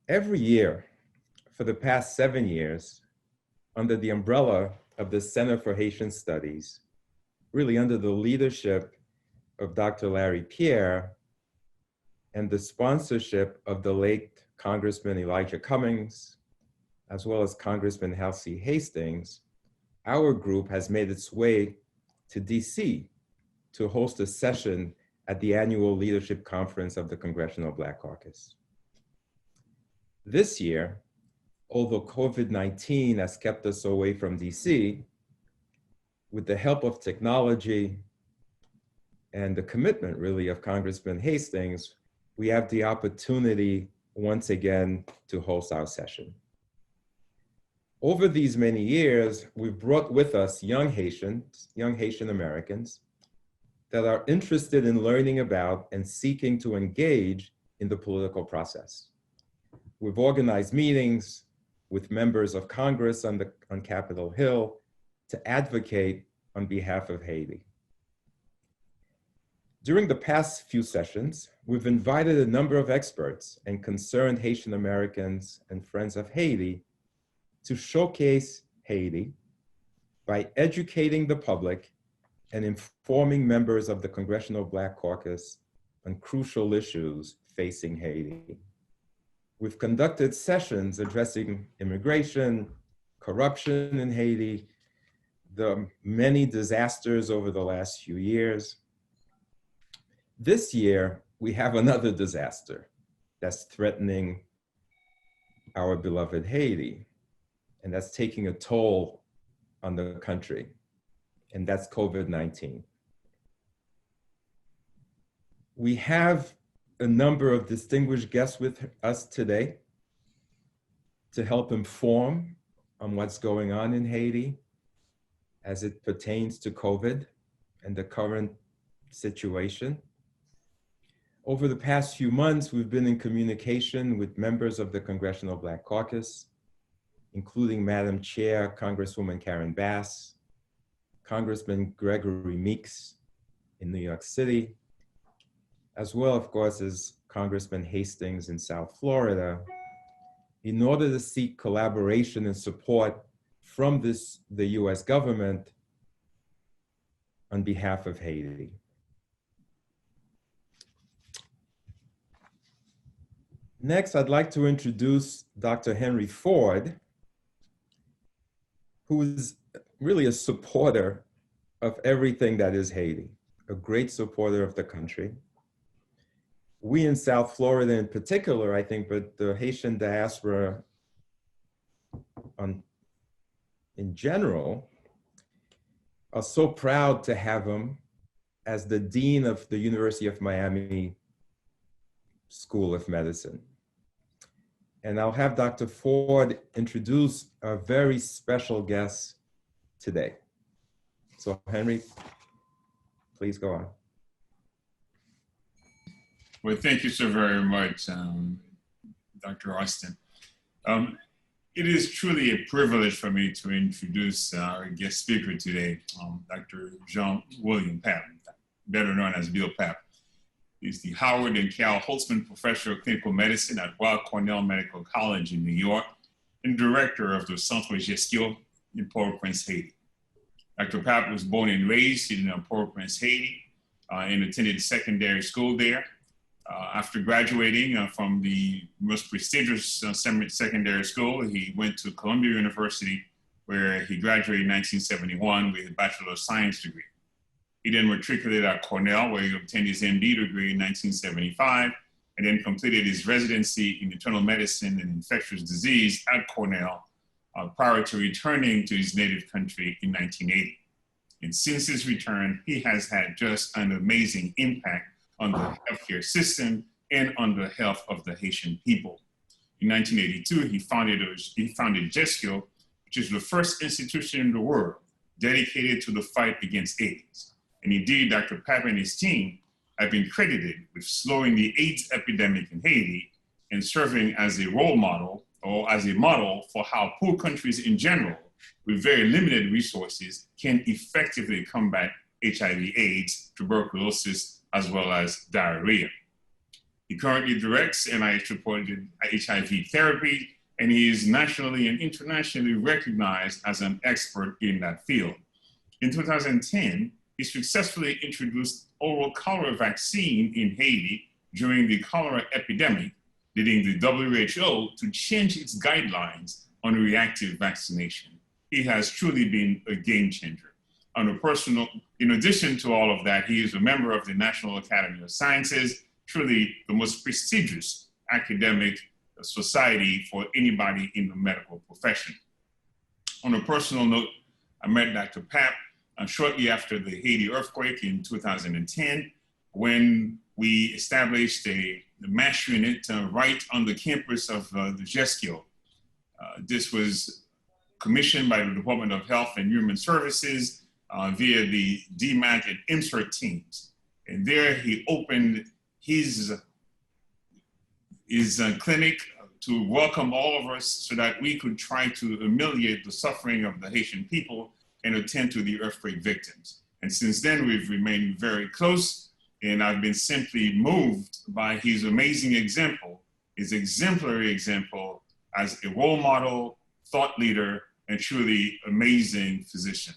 Every year for the past 7 years, under the umbrella of the Center for Haitian Studies, really under the leadership of Dr. Larry Pierre and the sponsorship of the late Congressman Elijah Cummings, as well as Congressman ALC Hastings, our group has made its way to DC to host a session at the annual leadership conference of the Congressional Black Caucus. This year, although COVID-19 has kept us away from DC, with the help of technology and the commitment really of Congressman Hastings, we have the opportunity once again to host our session. Over these many years, we've brought with us young Haitian Americans that are interested in learning about and seeking to engage in the political process. We've organized meetings with members of Congress on Capitol Hill to advocate on behalf of Haiti. During the past few sessions, we've invited a number of experts and concerned Haitian Americans and friends of Haiti to showcase Haiti by educating the public and informing members of the Congressional Black Caucus on crucial issues facing Haiti. We've conducted sessions addressing immigration, corruption in Haiti, the many disasters over the last few years. This year, we have another disaster that's threatening our beloved Haiti, and that's taking a toll on the country, and that's COVID-19. We have a number of distinguished guests with us today to help inform on what's going on in Haiti as it pertains to COVID and the current situation. Over the past few months, we've been in communication with members of the Congressional Black Caucus, including Madam Chair, Congresswoman Karen Bass, Congressman Gregory Meeks in New York City, as well, of course, as Congressman Hastings in South Florida, in order to seek collaboration and support from the US government on behalf of Haiti. Next, I'd like to introduce Dr. Henry Ford, who is really a supporter of everything that is Haiti, a great supporter of the country. We in South Florida in particular, I think, but the Haitian diaspora in general, are so proud to have him as the Dean of the University of Miami School of Medicine. And I'll have Dr. Ford introduce a very special guest today. So Henry, please go on. Well, thank you so very much, Dr. Austin. It is truly a privilege for me to introduce our guest speaker today, Dr. Jean-William Papp, better known as Bill Papp. He's the Howard and Cal Holtzman Professor of Clinical Medicine at Weill Cornell Medical College in New York and director of the Centre Gestion in Port-au-Prince, Haiti. Dr. Papp was born and raised in Port-au-Prince, Haiti, and attended secondary school there. After graduating from the most prestigious secondary school, he went to Columbia University, where he graduated in 1971 with a Bachelor of Science degree. He then matriculated at Cornell, where he obtained his MD degree in 1975, and then completed his residency in internal medicine and infectious disease at Cornell prior to returning to his native country in 1980. And since his return, he has had just an amazing impact on the healthcare system and on the health of the Haitian people. In 1982, he founded Gestion, which is the first institution in the world dedicated to the fight against AIDS. And indeed, Dr. Papp and his team have been credited with slowing the AIDS epidemic in Haiti and serving as a role model or as a model for how poor countries in general, with very limited resources, can effectively combat HIV/AIDS, tuberculosis, as well as diarrhea. He currently directs NIH-supported HIV therapy, and he is nationally and internationally recognized as an expert in that field. In 2010, he successfully introduced oral cholera vaccine in Haiti during the cholera epidemic, leading the WHO to change its guidelines on reactive vaccination. He has truly been a game changer. On a personal, in addition to all of that, he is a member of the National Academy of Sciences, truly the most prestigious academic society for anybody in the medical profession. On a personal note, I met Dr. Pap shortly after the Haiti earthquake in 2010, when we established the MASH unit right on the campus of the GESCIO. This was commissioned by the Department of Health and Human Services via the DMAC and INSERT teams. And there he opened his clinic to welcome all of us so that we could try to ameliorate the suffering of the Haitian people and attend to the earthquake victims. And since then, we've remained very close, and I've been simply moved by his amazing example, his exemplary example as a role model, thought leader, and truly amazing physician.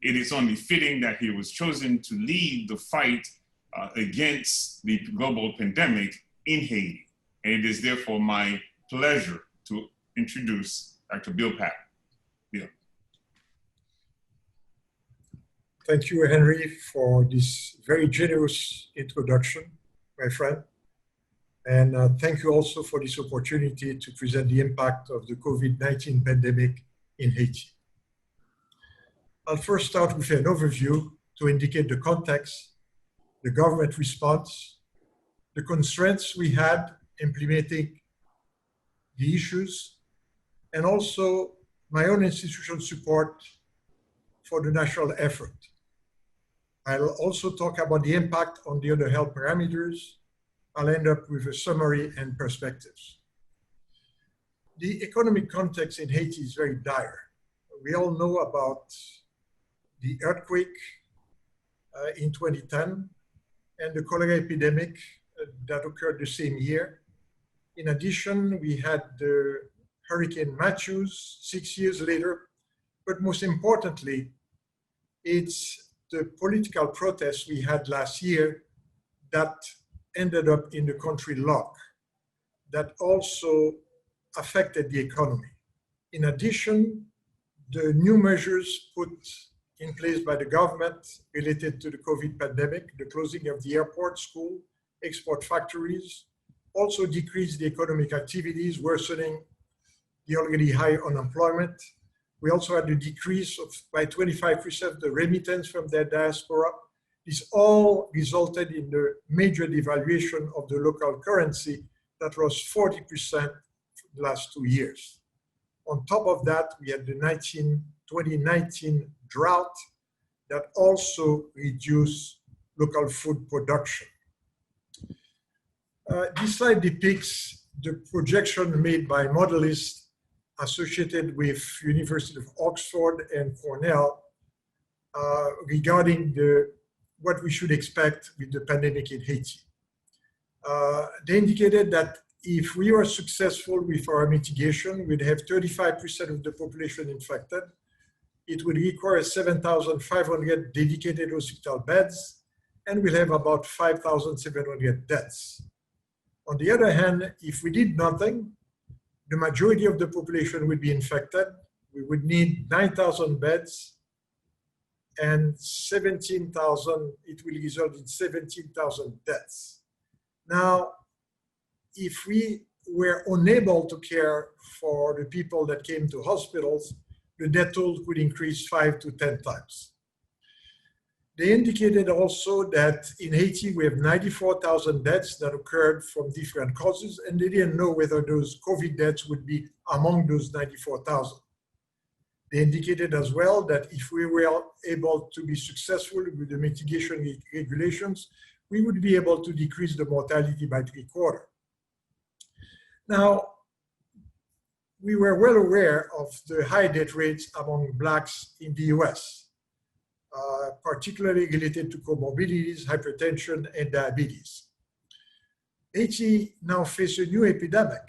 It is only fitting that he was chosen to lead the fight against the global pandemic in Haiti. And it is therefore my pleasure to introduce Dr. Bill Pap. Bill. Thank you, Henry, for this very generous introduction, my friend. And thank you also for this opportunity to present the impact of the COVID-19 pandemic in Haiti. I'll first start with an overview to indicate the context, the government response, the constraints we had implementing the issues, and also my own institutional support for the national effort. I'll also talk about the impact on the other health parameters. I'll end up with a summary and perspectives. The economic context in Haiti is very dire. We all know about the earthquake in 2010 and the cholera epidemic that occurred the same year. In addition, we had the Hurricane Matthews 6 years later, but most importantly, it's the political protests we had last year that ended up in the country lock, that also affected the economy. In addition, the new measures put in place by the government related to the COVID pandemic, the closing of the airport, school, export factories, also decreased the economic activities, worsening the already high unemployment. We also had a decrease of by 25% the remittance from the diaspora. This all resulted in the major devaluation of the local currency that was 40% the last 2 years. On top of that, we had the 2019 drought that also reduced local food production. This slide depicts the projection made by modelists associated with University of Oxford and Cornell regarding what we should expect with the pandemic in Haiti. They indicated that if we were successful with our mitigation, we'd have 35% of the population infected. It would require 7,500 dedicated hospital beds, and we'll have about 5,700 deaths. On the other hand, if we did nothing, the majority of the population would be infected. We would need 9,000 beds and 17,000, it will result in 17,000 deaths. Now, if we were unable to care for the people that came to hospitals, the death toll could increase 5 to 10 times. They indicated also that in Haiti, we have 94,000 deaths that occurred from different causes, and they didn't know whether those COVID deaths would be among those 94,000. They indicated as well that if we were able to be successful with the mitigation regulations, we would be able to decrease the mortality by 3/4. Now, we were well aware of the high death rates among Blacks in the US. Particularly related to comorbidities, hypertension, and diabetes. Haiti now faces a new epidemic.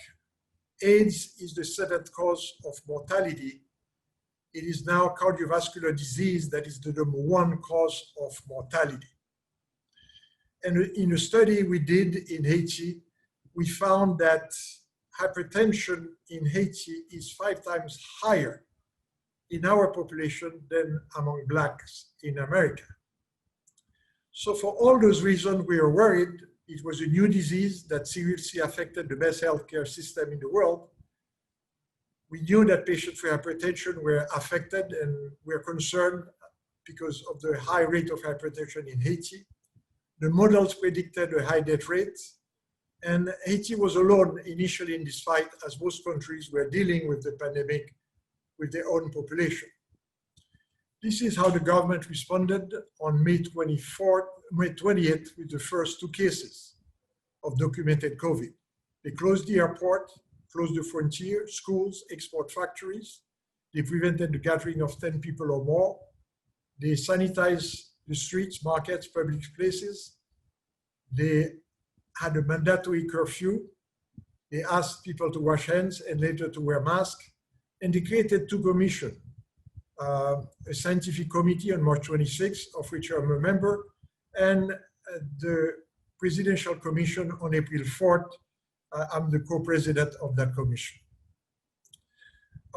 AIDS is the 7th cause of mortality. It is now cardiovascular disease that is the #1 cause of mortality. And in a study we did in Haiti, we found that hypertension in Haiti is 5 times higher in our population than among Blacks in America. So for all those reasons, we are worried. It was a new disease that seriously affected the best healthcare system in the world. We knew that patients with hypertension were affected, and we are concerned because of the high rate of hypertension in Haiti. The models predicted a high death rate, and Haiti was alone initially in this fight, as most countries were dealing with the pandemic with their own population. This is how the government responded on May 20th with the first 2 cases of documented COVID. They closed the airport, closed the frontier, schools, export factories. They prevented the gathering of 10 people or more. They sanitized the streets, markets, public places. They had a mandatory curfew. They asked people to wash hands and later to wear masks. And they created 2 commissions. A scientific committee on March 26th, of which I'm a member, and the Presidential Commission on April 4th. I'm the co-president of that commission.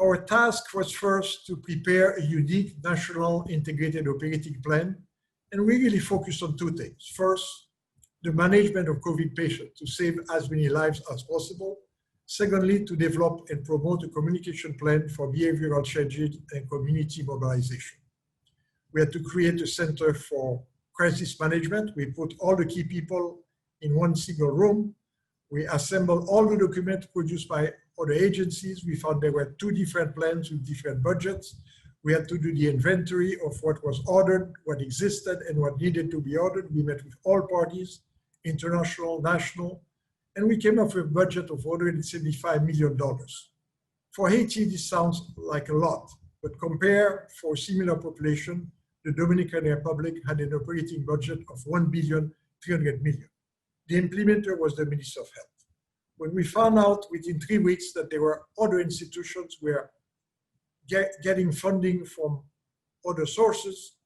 Our task was first to prepare a unique national integrated operating plan, and we really focused on 2 things. First, the management of COVID patients to save as many lives as possible. Secondly, to develop and promote a communication plan for behavioral changes and community mobilization. We had to create a center for crisis management. We put all the key people in one single room. We assembled all the documents produced by other agencies. We found there were 2 different plans with different budgets. We had to do the inventory of what was ordered, what existed, and what needed to be ordered. We met with all parties, international, national, and we came up with a budget of $175 million. For Haiti, this sounds like a lot, but compare for similar population, the Dominican Republic had an operating budget of $1.3 billion. The implementer was the Minister of Health. When we found out within 3 weeks that there were other institutions were getting funding from other sources,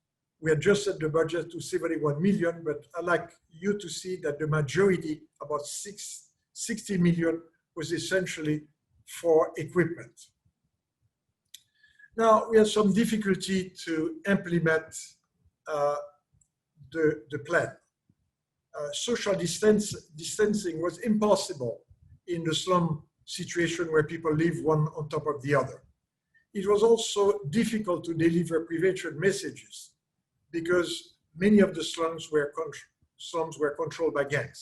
we adjusted the budget to $71 million, but I'd like you to see that the majority, about $60 million, was essentially for equipment. Now, we had some difficulty to implement the plan. Social distancing was impossible in the slum situation where people live one on top of the other. It was also difficult to deliver prevention messages because many of the slums were controlled by gangs.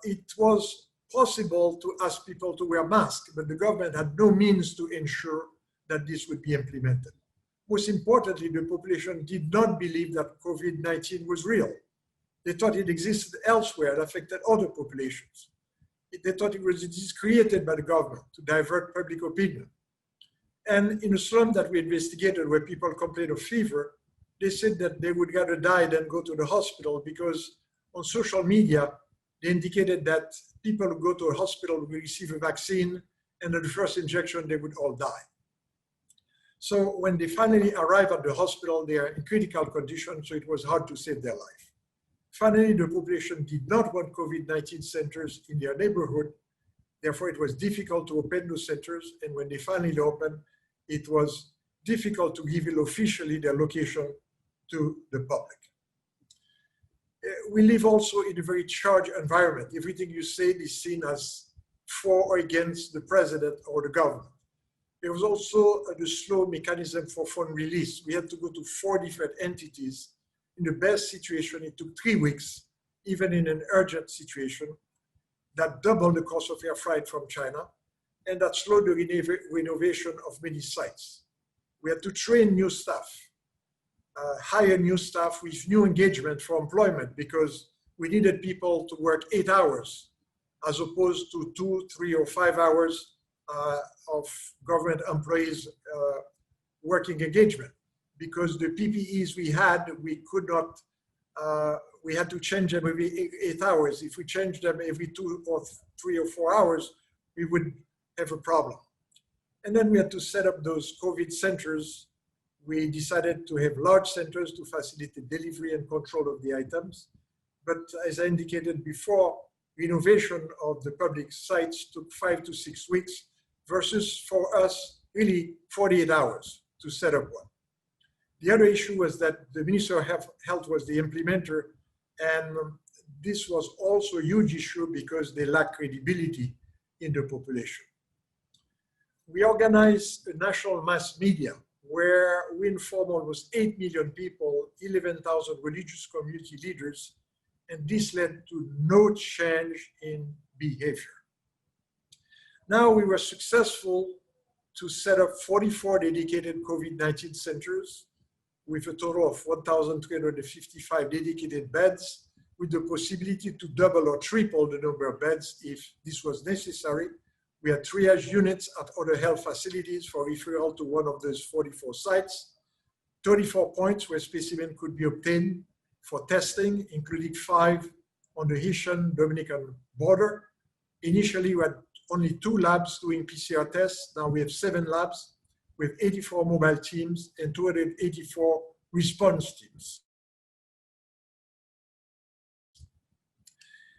It was possible to ask people to wear masks, but the government had no means to ensure that this would be implemented. Most importantly, the population did not believe that COVID-19 was real. They thought it existed elsewhere and affected other populations. They thought it was a disease created by the government to divert public opinion. And in a slum that we investigated where people complained of fever, they said that they would rather die than go to the hospital because on social media, they indicated that people who go to a hospital will receive a vaccine and at the first injection, they would all die. So when they finally arrived at the hospital, they are in critical condition, so it was hard to save their life. Finally, the population did not want COVID-19 centers in their neighborhood. Therefore, it was difficult to open those centers. And when they finally opened, it was difficult to reveal officially their location to the public. We live also in a very charged environment. Everything you say is seen as for or against the president or the government. There was also the slow mechanism for fund release. We had to go to 4 different entities. In the best situation, it took 3 weeks, even in an urgent situation. That doubled the cost of air flight from China, and that slowed the renovation of many sites. We had to train new staff, hire new staff with new engagement for employment because we needed people to work 8 hours as opposed to 2, 3, or 5 hours of government employees working engagement. Because the PPEs we had, we could not we had to change them every 8 hours. If we changed them every 2 or 3 or 4 hours, we would have a problem. And then we had to set up those COVID centers. We decided to have large centers to facilitate delivery and control of the items. But as I indicated before, renovation of the public sites took 5 to 6 weeks versus for us, really 48 hours to set up one. The other issue was that the Minister of Health was the implementer, and this was also a huge issue because they lack credibility in the population. We organized a national mass media where we informed almost 8 million people, 11,000 religious community leaders, and this led to no change in behavior. Now we were successful to set up 44 dedicated COVID-19 centers with a total of 1,355 dedicated beds, with the possibility to double or triple the number of beds if this was necessary. We had triage units at other health facilities for referral to one of those 44 sites, 34 points where specimens could be obtained for testing, including 5 on the Haitian-Dominican border. Initially, we had only 2 labs doing PCR tests. Now we have 7 labs with 84 mobile teams and 284 response teams.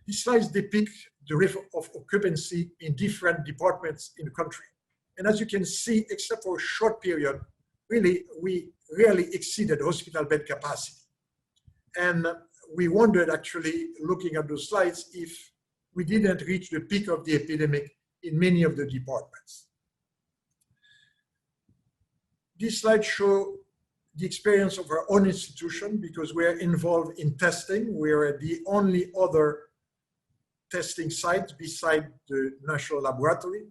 These slides depict the rate of occupancy in different departments in the country. And as you can see, except for a short period, really, we rarely exceeded hospital bed capacity. And we wondered, actually, looking at those slides, if we didn't reach the peak of the epidemic in many of the departments. This slide shows the experience of our own institution because we're involved in testing. We're the only other testing site beside the National Laboratory.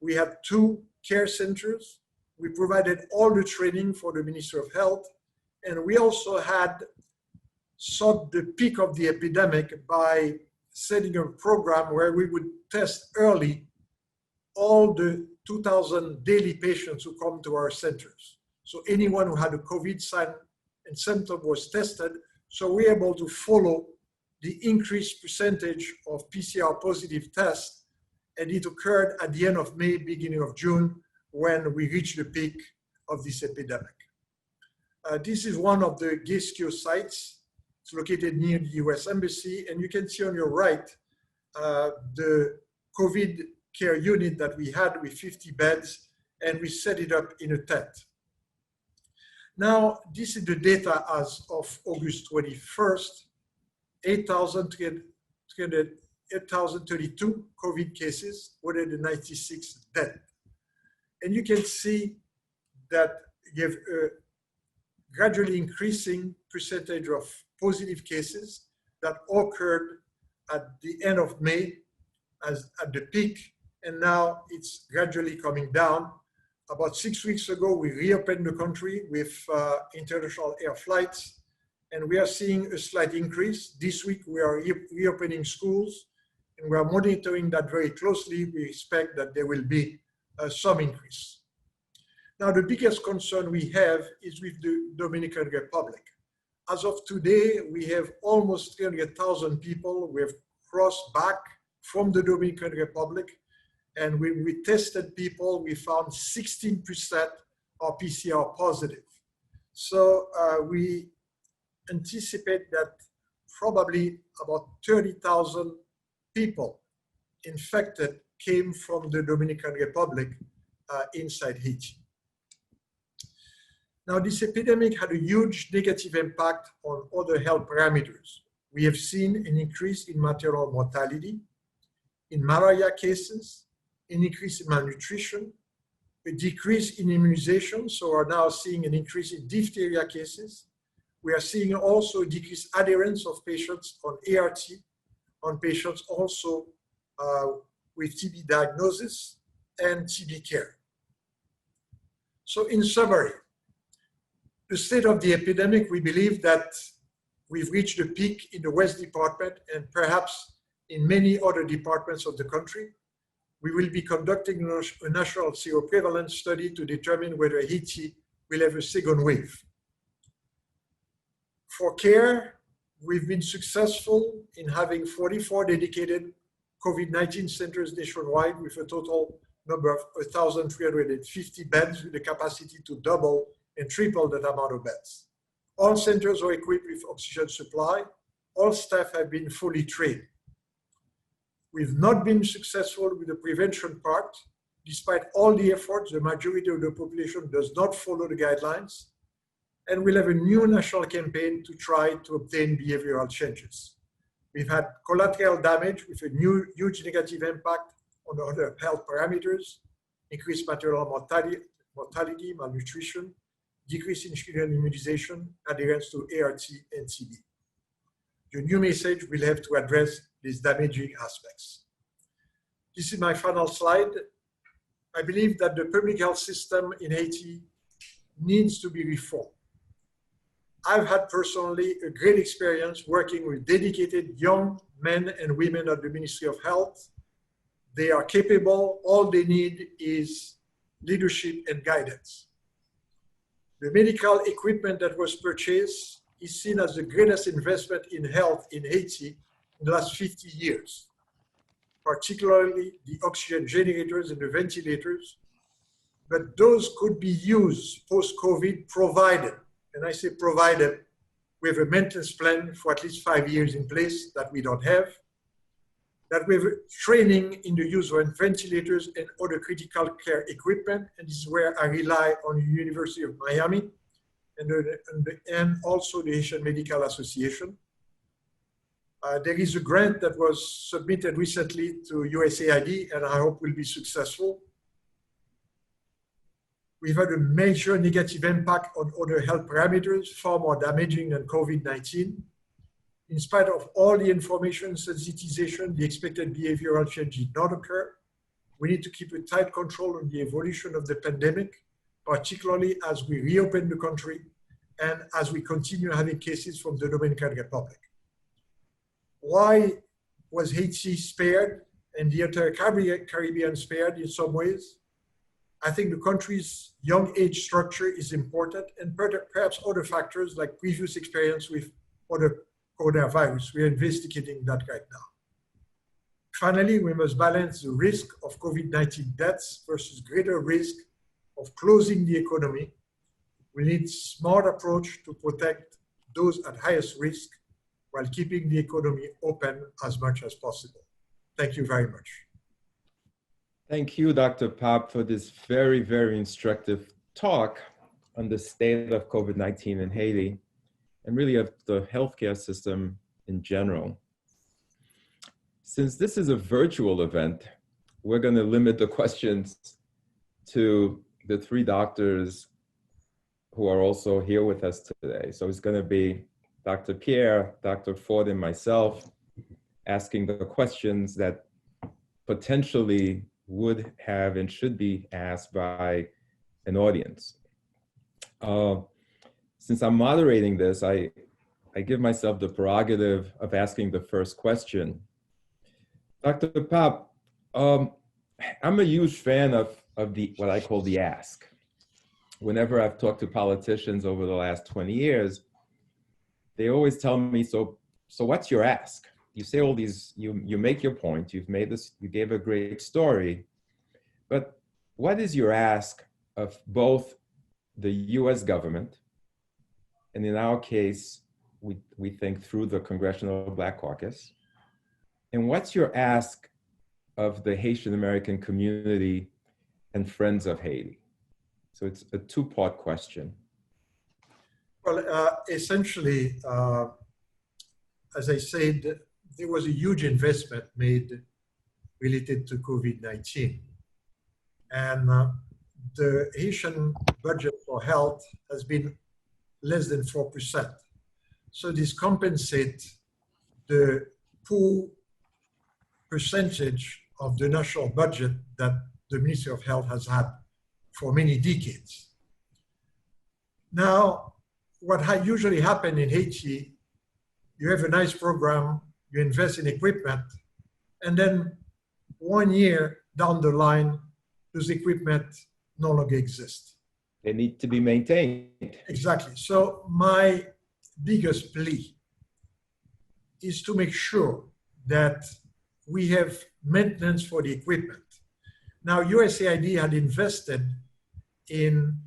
We had 2 care centers. We provided all the training for the Minister of Health. And we also had sought the peak of the epidemic by setting a program where we would test early all the 2,000 daily patients who come to our centers. So anyone who had a COVID sign and symptom was tested. So we're able to follow the increased percentage of PCR positive tests, and it occurred at the end of May, beginning of June, when we reached the peak of this epidemic. This is one of the Geeskio sites. It's located near the US Embassy, and you can see on your right the COVID care unit that we had with 50 beds, and we set it up in a tent. Now, this is the data as of August 21st, 8,032 COVID cases, 196 dead. And you can see that you have a gradually increasing percentage of positive cases that occurred at the end of May as at the peak, and now it's gradually coming down. About 6 weeks ago, we reopened the country with international air flights, and we are seeing a slight increase. This week, we are reopening schools, and we are monitoring that very closely. We expect that there will be some increase. Now, the biggest concern we have is with the Dominican Republic. As of today, we have almost 300,000 people who have crossed back from the Dominican Republic. And when we tested people, we found 16% are PCR positive. So we anticipate that probably about 30,000 people infected came from the Dominican Republic inside Haiti. Now, this epidemic had a huge negative impact on other health parameters. We have seen an increase in maternal mortality, in malaria cases, an increase in malnutrition, a decrease in immunization, so we're now seeing an increase in diphtheria cases. We are seeing also a decreased adherence of patients on ART, on patients also with TB diagnosis and TB care. So in summary, the state of the epidemic, we believe that we've reached the peak in the West Department and perhaps in many other departments of the country. We will be conducting a national seroprevalence study to determine whether Haiti will have a second wave. For care, we've been successful in having 44 dedicated COVID-19 centers nationwide with a total number of 1,350 beds with the capacity to double and triple that amount of beds. All centers are equipped with oxygen supply. All staff have been fully trained. We've not been successful with the prevention part. Despite all the efforts, the majority of the population does not follow the guidelines. And we'll have a new national campaign to try to obtain behavioral changes. We've had collateral damage with a huge negative impact on other health parameters, increased maternal mortality, malnutrition, decrease in children immunization, adherence to ART and TB. The new message will have to address these damaging aspects. This is my final slide. I believe that the public health system in Haiti needs to be reformed. I've had personally a great experience working with dedicated young men and women at the Ministry of Health. They are capable. All they need is leadership and guidance. The medical equipment that was purchased is seen as the greatest investment in health in Haiti in the last 50 years, particularly the oxygen generators and the ventilators. But those could be used post-COVID provided, and I say provided, we have a maintenance plan for at least 5 years in place that we don't have, that we have training in the use of ventilators and other critical care equipment, and this is where I rely on the University of Miami and also the Haitian Medical Association. There is a grant that was submitted recently to USAID, and I hope will be successful. We've had a major negative impact on other health parameters, far more damaging than COVID-19. In spite of all the information sensitization, the expected behavioral change did not occur. We need to keep a tight control on the evolution of the pandemic, particularly as we reopen the country and as we continue having cases from the Dominican Republic. Why was Haiti spared and the entire Caribbean spared in some ways? I think the country's young age structure is important, and perhaps other factors like previous experience with other coronavirus. We are investigating that right now. Finally, we must balance the risk of COVID-19 deaths versus greater risk of closing the economy. We need a smart approach to protect those at highest risk while keeping the economy open as much as possible. Thank you very much. Thank you, Dr. Pop, for this very, very instructive talk on the state of COVID-19 in Haiti and really of the healthcare system in general. Since this is a virtual event, we're going to limit the questions to the three doctors who are also here with us today. So it's going to be Dr. Pierre, Dr. Ford, and myself asking the questions that potentially would have and should be asked by an audience. Since I'm moderating this, I give myself the prerogative of asking the first question. Dr. Pop, I'm a huge fan of what I call the ask. Whenever I've talked to politicians over the last 20 years, they always tell me, so what's your ask? You say all these, you make your point, you've made this, you gave a great story, but what is your ask of both the US government, and in our case, we think through the Congressional Black Caucus, and what's your ask of the Haitian American community and Friends of Haiti? So it's a two-part question. Well, essentially, as I said, there was a huge investment made related to COVID-19. And the Haitian budget for health has been less than 4%. So this compensates the poor percentage of the national budget that the Ministry of Health has had for many decades. Now, what usually happens in Haiti, you have a nice program, you invest in equipment, and then 1 year down the line, those equipment no longer exist. They need to be maintained. Exactly. So my biggest plea is to make sure that we have maintenance for the equipment. Now, USAID had invested in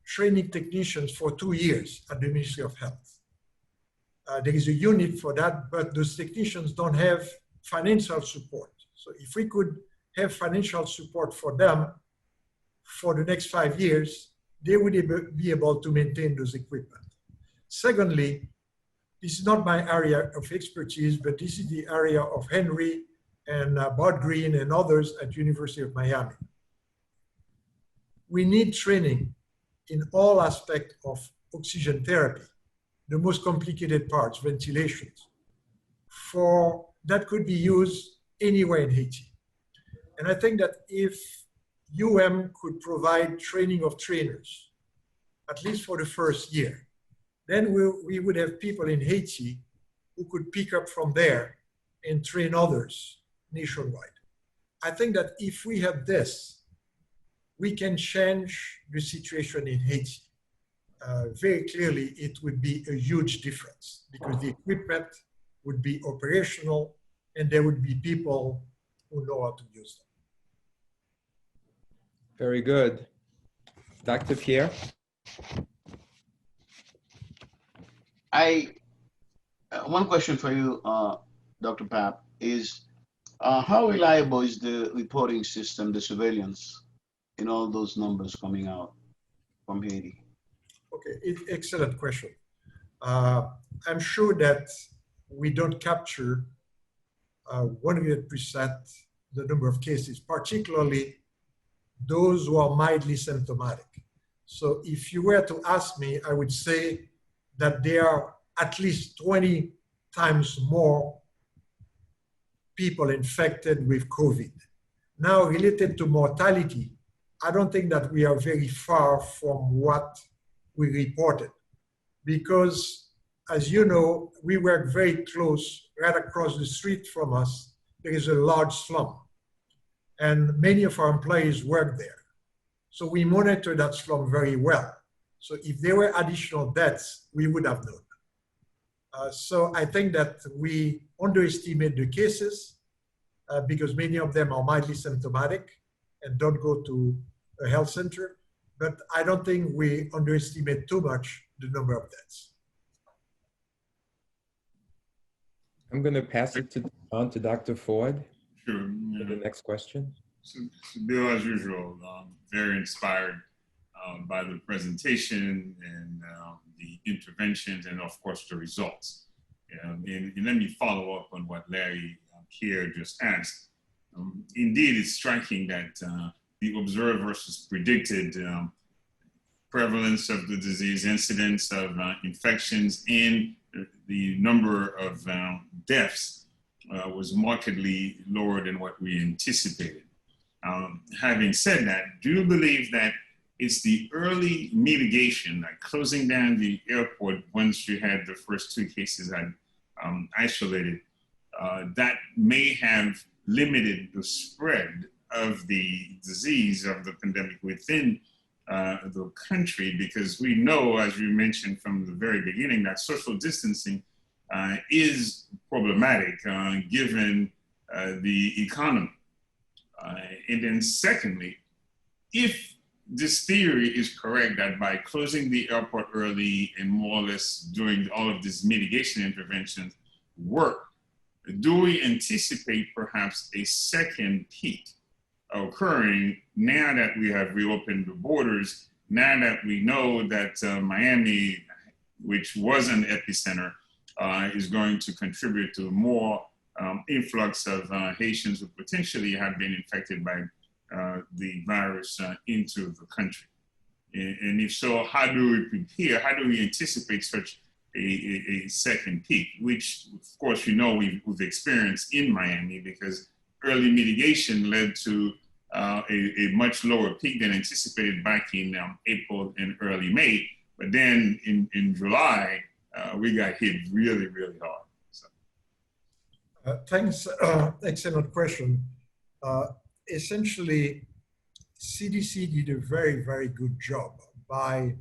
training technicians for 2 years at the Ministry of Health. There is a unit for that, but those technicians don't have financial support. So if we could have financial support for them for the next 5 years, they would be able to maintain those equipment. Secondly, this is not my area of expertise, but this is the area of Henry and Bud Green and others at University of Miami. We need training in all aspects of oxygen therapy, the most complicated parts, ventilations, that could be used anywhere in Haiti. And I think that if could provide training of trainers, at least for the first year, then we would have people in Haiti who could pick up from there and train others nationwide. I think that if we have this, we can change the situation in Haiti. Very clearly, it would be a huge difference because the equipment would be operational and there would be people who know how to use them. Very good. Dr. Pierre? One question for you, Dr. Papp, is how reliable is the reporting system, the surveillance, in all those numbers coming out from Haiti? Okay, excellent question. I'm sure that we don't capture 100% the number of cases, particularly those who are mildly symptomatic. So if you were to ask me, I would say that there are at least 20 times more people infected with COVID. Now, related to mortality, I don't think that we are very far from what we reported because, as you know, we work very close, right across the street from us, there is a large slum. And many of our employees work there. So we monitor that slum very well. So if there were additional deaths, we would have known. So I think that we underestimate the cases because many of them are mildly symptomatic and don't go to a health center. But I don't think we underestimate too much the number of deaths. I'm going to pass it on to Dr. Ford. Sure. For the next question. So Bill, as usual, very inspired by the presentation and the interventions and, of course, the results. And let me follow up on what Larry Pierre just asked. Indeed, it's striking that the observed versus predicted prevalence of the disease, incidence of infections, and the number of deaths was markedly lower than what we anticipated. Having said that, do you believe that it's the early mitigation, like closing down the airport once you had the first 2 cases isolated, that may have limited the spread of the disease, of the pandemic within the country? Because we know, as you mentioned from the very beginning, that social distancing is problematic given the economy. And then secondly, if this theory is correct that by closing the airport early and more or less doing all of these mitigation interventions work, do we anticipate perhaps a second peak occurring now that we have reopened the borders, now that we know that Miami, which was an epicenter, is going to contribute to more influx of Haitians who potentially have been infected by the virus into the country? And if so, how do we prepare? How do we anticipate such a second peak, which of course, you know, we've experienced in Miami, because early mitigation led to a much lower peak than anticipated back in April and early May. But then in July, we got hit really, really hard. So. Thanks, excellent question. Essentially, CDC did a very, very good job by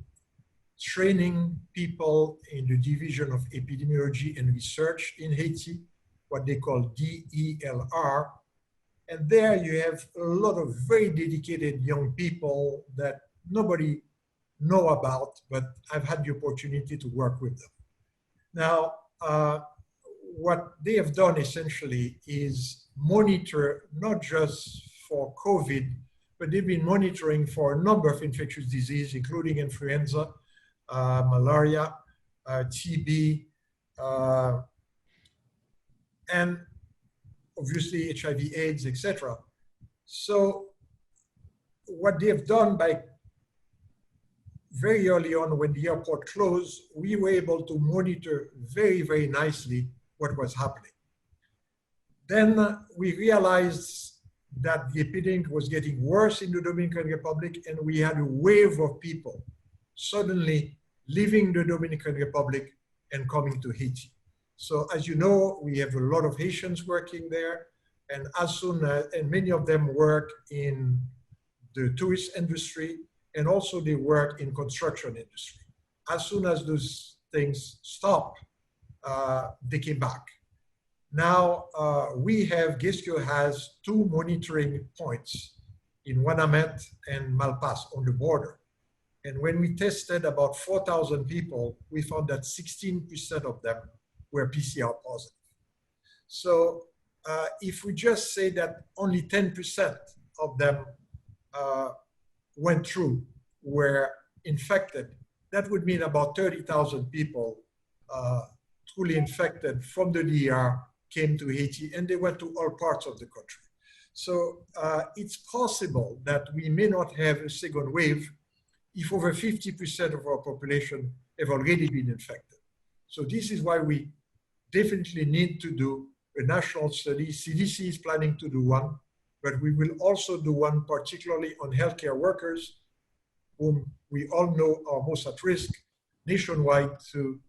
training people in the Division of Epidemiology and Research in Haiti, what they call DELR. And there you have a lot of very dedicated young people that nobody know about, but I've had the opportunity to work with them. Now, what they have done essentially is monitor not just for COVID, but they've been monitoring for a number of infectious diseases, including influenza, malaria, TB, and obviously HIV, AIDS, etc. So what they have done by very early on when the airport closed, we were able to monitor very, very nicely what was happening. Then we realized that the epidemic was getting worse in the Dominican Republic, and we had a wave of people suddenly leaving the Dominican Republic and coming to Haiti. So as you know, we have a lot of Haitians working there, and as soon as, and many of them work in the tourist industry, and also they work in construction industry. As soon as those things stop, they came back. Now Guesquio has 2 monitoring points in Wanamete and Malpas on the border. And when we tested about 4,000 people, we found that 16% of them were PCR positive. So if we just say that only 10% of them went through, were infected, that would mean about 30,000 people truly infected from the DR came to Haiti, and they went to all parts of the country. So it's possible that we may not have a second wave if over 50% of our population have already been infected. So this is why we definitely need to do a national study. CDC is planning to do one, but we will also do one particularly on healthcare workers, whom we all know are most at risk nationwide, to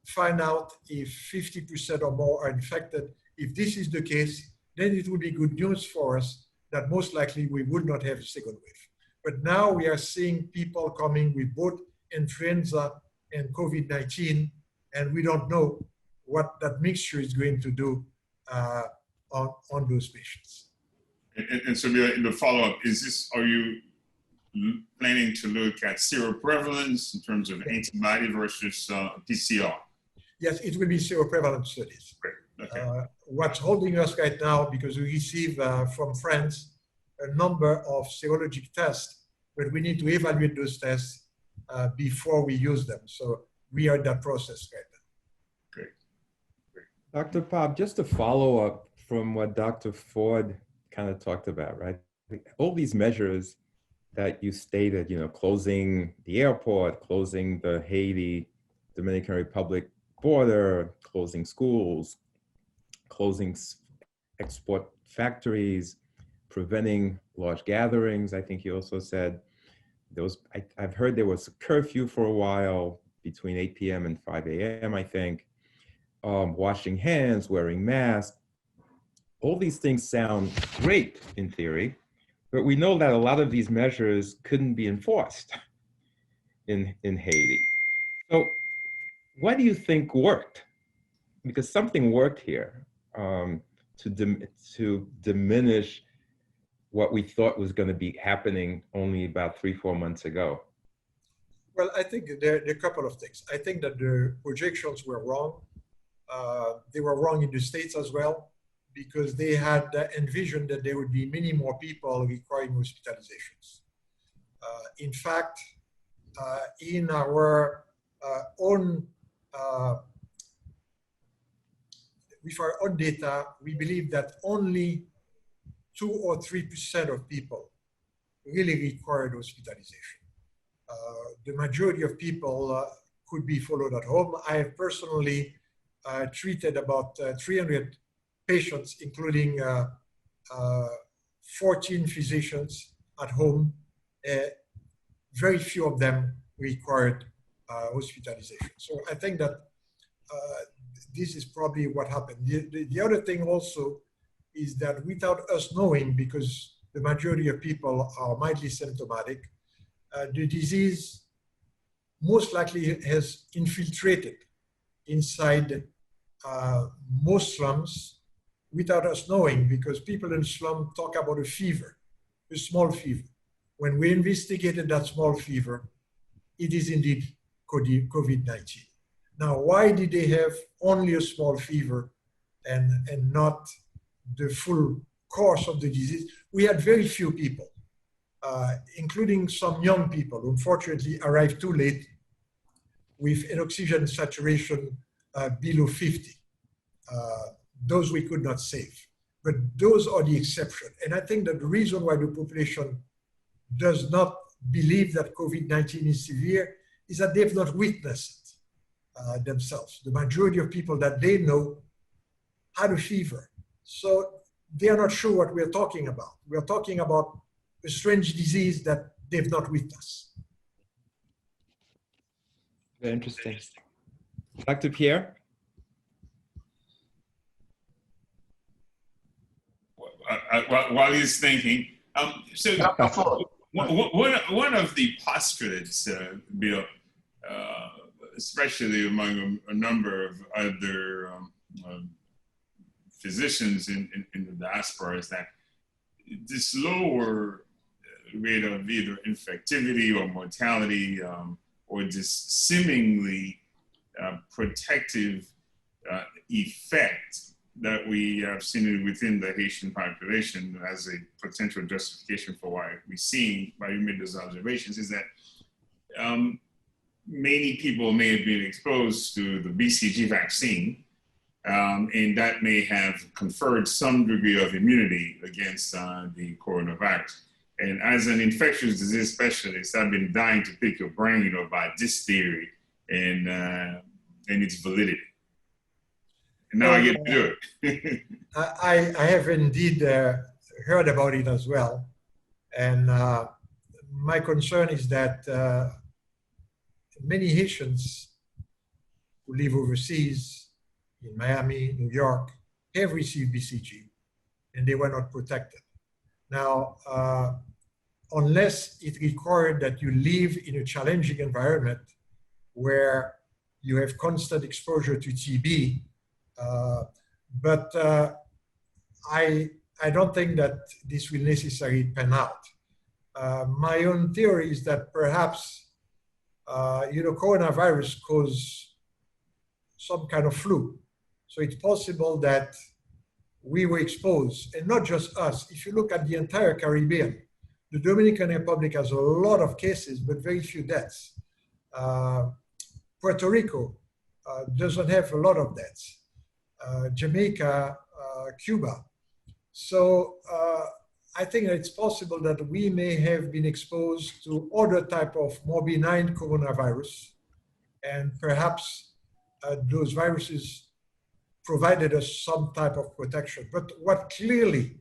find out if 50% or more are infected. If this is the case, then it would be good news for us that most likely we would not have a second wave. But now we are seeing people coming with both influenza and COVID-19, and we don't know what that mixture is going to do on those patients. And so in the follow-up, are you planning to look at seroprevalence in terms of antibody versus PCR? Yes, it will be seroprevalence studies. Great. Okay. What's holding us right now, because we receive from France a number of serologic tests, but we need to evaluate those tests before we use them. So we are in that process right now. Great. Dr. Pop, just to follow up from what Dr. Ford kind of talked about, right? All these measures that you stated, closing the airport, closing the Haiti, Dominican Republic border, closing schools, closing export factories, preventing large gatherings. I think you also said I've heard there was a curfew for a while between 8 p.m. and 5 a.m., I think. Washing hands, wearing masks. All these things sound great in theory, but we know that a lot of these measures couldn't be enforced in Haiti. So what do you think worked? Because something worked here to diminish what we thought was going to be happening only about 3-4 months ago. Well, I think there are a couple of things. I think that the projections were wrong. They were wrong in the States as well, because they had envisioned that there would be many more people requiring hospitalizations. In fact, in our own with our own data, we believe that only 2 or 3% of people really required hospitalization. The majority of people could be followed at home. I have personally treated about 300 patients, including 14 physicians at home. Very few of them required hospitalization. So I think that this is probably what happened. The other thing also is that without us knowing, because the majority of people are mildly symptomatic, the disease most likely has infiltrated inside most slums without us knowing, because people in slum talk about a fever, a small fever. When we investigated that small fever, it is indeed COVID-19. Now, why did they have only a small fever and not the full course of the disease? We had very few people, including some young people who unfortunately arrived too late with an oxygen saturation below 50. Those we could not save. But those are the exception. And I think that the reason why the population does not believe that COVID-19 is severe is that they've not witnessed it themselves. The majority of people that they know had a fever. So they are not sure what we're talking about. We're talking about a strange disease that they've not witnessed. Very interesting. Dr. Pierre? While he's thinking, one of the postulates, Bill, especially among a number of other physicians in the diaspora, is that this lower rate of either infectivity or mortality or this seemingly protective effect that we have seen within the Haitian population as a potential justification for why we see, why we made those observations, is that many people may have been exposed to the BCG vaccine, and that may have conferred some degree of immunity against the coronavirus. And as an infectious disease specialist, I've been dying to pick your brain about this theory and its validity. And now I get to do it. I have indeed heard about it as well. And my concern is that many Haitians who live overseas, in Miami, New York, have received BCG and they were not protected. Now, unless it required that you live in a challenging environment where you have constant exposure to TB, but I don't think that this will necessarily pan out. My own theory is that perhaps, coronavirus causes some kind of flu. So it's possible that we were exposed, and not just us. If you look at the entire Caribbean, the Dominican Republic has a lot of cases, but very few deaths. Puerto Rico doesn't have a lot of deaths. Jamaica, Cuba. So I think that it's possible that we may have been exposed to other type of more benign coronavirus, and perhaps those viruses provided us some type of protection. But what clearly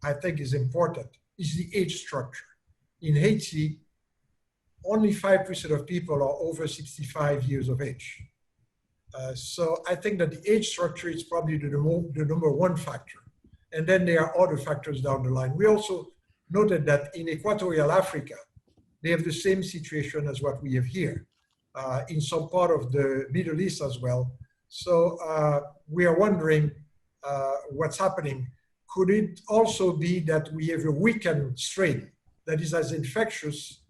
I think is important is the age structure. In Haiti, only 5% of people are over 65 years of age. So I think that the age structure is probably the number one factor. And then there are other factors down the line. We also noted that in Equatorial Africa, they have the same situation as what we have here, in some part of the Middle East as well. So we are wondering what's happening. Could it also be that we have a weakened strain that is as infectious,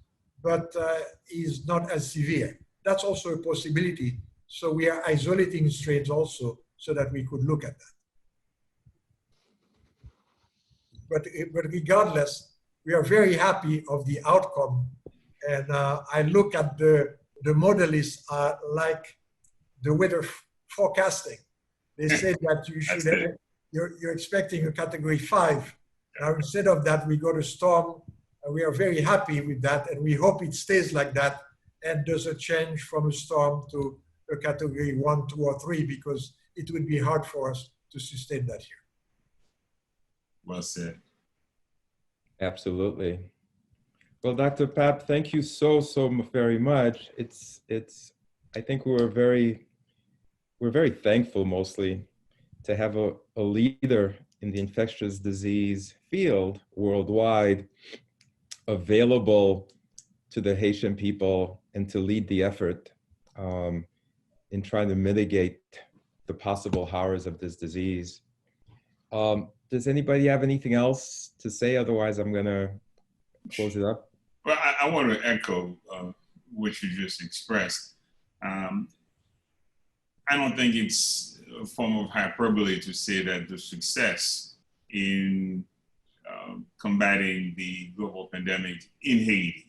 but is not as severe? That's also a possibility. So we are isolating strains also so that we could look at that. But regardless, we are very happy of the outcome. And I look at the modelists like the weather forecasting. They said that you should have, you're expecting a category 5. Now, instead of that, we got a storm. We are very happy with that. And we hope it stays like that and doesn't change from a storm to a category 1, 2, or 3, because it would be hard for us to sustain that here. Well said. Absolutely. Well, Dr. Papp, thank you so very much. I think we're very thankful mostly to have a leader in the infectious disease field worldwide available to the Haitian people and to lead the effort in trying to mitigate the possible horrors of this disease. Does anybody have anything else to say? Otherwise, I'm going to close it up. Well, I want to echo what you just expressed. I don't think it's a form of hyperbole to say that the success in combating the global pandemic in Haiti,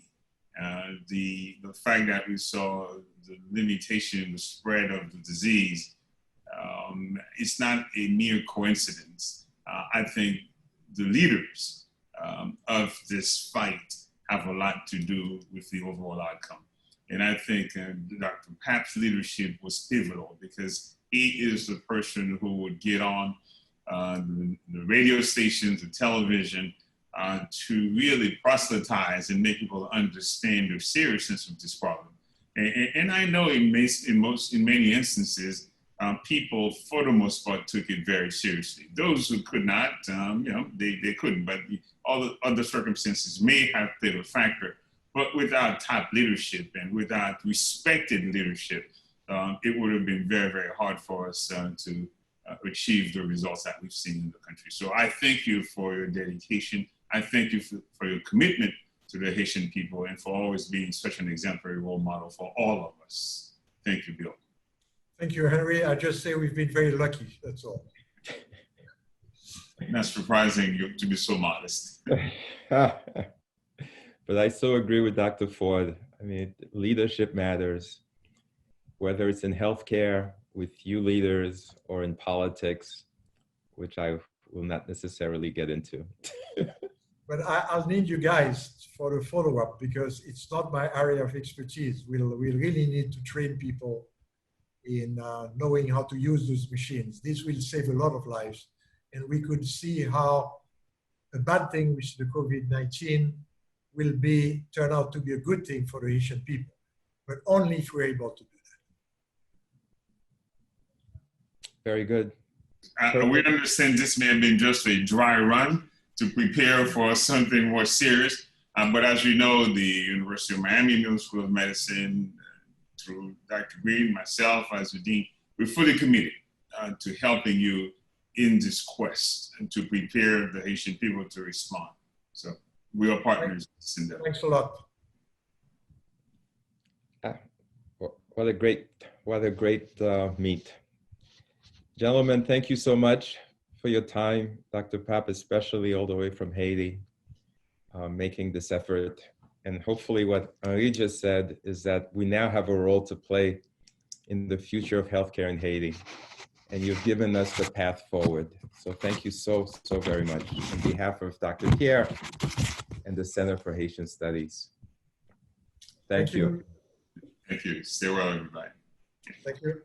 the fact that we saw the limitation, the spread of the disease, it's not a mere coincidence. I think the leaders of this fight have a lot to do with the overall outcome. And I think Dr. Papp's leadership was pivotal because he is the person who would get on the radio stations, the television, to really proselytize and make people understand the seriousness of this problem. And I know in many instances, people, for the most part, took it very seriously. Those who could not, they couldn't, but all the other circumstances may have played a factor. But without top leadership and without respected leadership, it would have been very, very hard for us to achieve the results that we've seen in the country. So I thank you for your dedication. I thank you for your commitment to the Haitian people and for always being such an exemplary role model for all of us. Thank you, Bill. Thank you, Henry. I just say we've been very lucky, that's all. Not surprising you to be so modest. But I so agree with Dr. Ford. I mean, leadership matters, whether it's in healthcare, with you leaders, or in politics, which I will not necessarily get into. But I'll need you guys for a follow-up because it's not my area of expertise. We'll really need to train people in knowing how to use those machines. This will save a lot of lives. And we could see how a bad thing with the COVID-19 will turn out to be a good thing for the Haitian people, but only if we're able to do that. Very good. We understand this may have been just a dry run to prepare for something more serious. But as you know, the University of Miami Middle School of Medicine, through Dr. Green, myself as the dean, we're fully committed to helping you in this quest and to prepare the Haitian people to respond. So we are partners in this endeavor. Thanks a lot. What a great meet. Gentlemen, thank you so much for your time. Dr. Papp, especially all the way from Haiti, making this effort. And hopefully what Henri just said is that we now have a role to play in the future of healthcare in Haiti. And you've given us the path forward. So thank you so very much on behalf of Dr. Pierre and the Center for Haitian Studies. Thank you. Thank you. Stay well, everybody. Thank you.